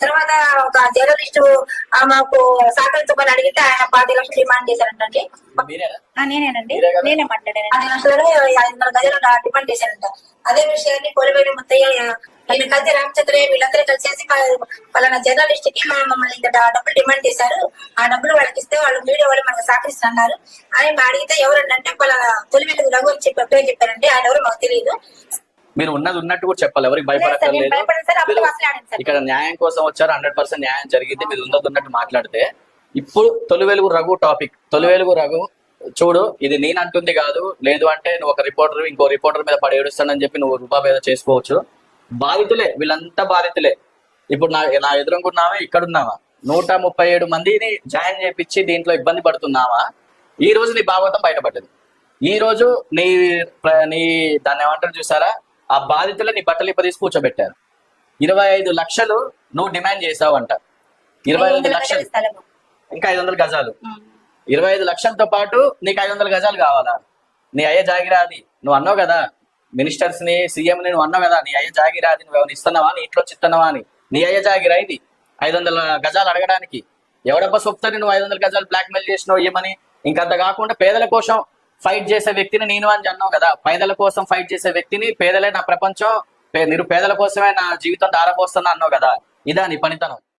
తర్వాత ఒక జర్నలిస్ట్ మాకు సహకరించమని అడిగితే ఆయన 10 లక్షలు డిమాండ్ చేశారంటే. నేనేనండి, నేనే మాట్లాడాను. 10 లక్షలు 500 గజాలు డిమాండ్ చేశారంట. అదే విషయాన్ని కొలివేలి ముత్తయ్య, ఆయన కల్తీ రామచంద్రయ్య వీళ్ళందరూ కలిసేసి పలానా జర్నలిస్ట్ కి మమ్మల్ని ఇంత డబ్బులు డిమాండ్ చేశారు, ఆ డబ్బులు వాళ్ళకి ఇస్తే వాళ్ళు మీడియా వాళ్ళు మనకు సహకరిస్తున్నారు అని అడిగితే ఎవరంటే పలానా కొలివేలి రఘు అని చెప్పి పేరు చెప్పారంటే ఆయన ఎవరు మాకు తెలియదు. మీరు ఉన్నది ఉన్నట్టు కూడా చెప్పాలి, ఎవరికి భయపడక్కర్లేదు. ఇక్కడ న్యాయం కోసం వచ్చారు, 100% న్యాయం జరిగింది. మీరు ఉన్నది ఉన్నట్టు మాట్లాడితే ఇప్పుడు తొలివెలుగు రఘు టాపిక్. తొలివెలుగు రఘు చూడు, ఇది నేను అంటుంది కాదు, లేదు అంటే నువ్వు ఒక రిపోర్టర్ ఇంకో రిపోర్టర్ మీద పడి ఏడుస్తానని చెప్పి నువ్వు రూపాయి చేసుకోవచ్చు. బాధితులే, వీళ్ళంతా బాధితులే. ఇప్పుడు నా ఎదురుకున్నావా, ఇక్కడున్నావా, 137 మందిని జాయిన్ చేపించి దీంట్లో ఇబ్బంది పడుతున్నావా? ఈ రోజు నీ భాగవతం బయటపడ్డది. ఈ రోజు నీ దాన్ని ఏమంటారు చూసారా, ఆ బాధితులు నీ బట్టలు తీసి కూర్చోబెట్టారు. 25 లక్షలు నువ్వు డిమాండ్ చేసావంట. 25 లక్షలు ఇంకా 500 గజాలు. 25 లక్షలతో పాటు నీకు 500 గజాలు కావాలా? నీ అయ్య జాగిరాది నువ్వు అన్నావు కదా, మినిస్టర్స్ ని సీఎం ని నువ్వు అన్నావు కదా, నీ అయ్య జాగిరాది నువ్వు ఎవరు ఇస్తున్నావా, నీ ఇంట్లో చిత్తన్నావా అని. నీ అయ్య జాగిరా ఇది 500 గజాలు అడగడానికి. ఎవడబ్బా సొప్తని నువ్వు 500 గజాలు బ్లాక్ మెయిల్ చేసినావు ఏమని? ఇంకంత కాకుండా పేదల కోసం ఫైట్ చేసే వ్యక్తిని నేను అని అన్నావు కదా. పేదల కోసం ఫైట్ చేసే వ్యక్తిని, పేదలే నా ప్రపంచం, పేదల కోసమే నా జీవితం ధారపోస్తున్నా అన్నావు కదా. ఇదా నీ పనితనం?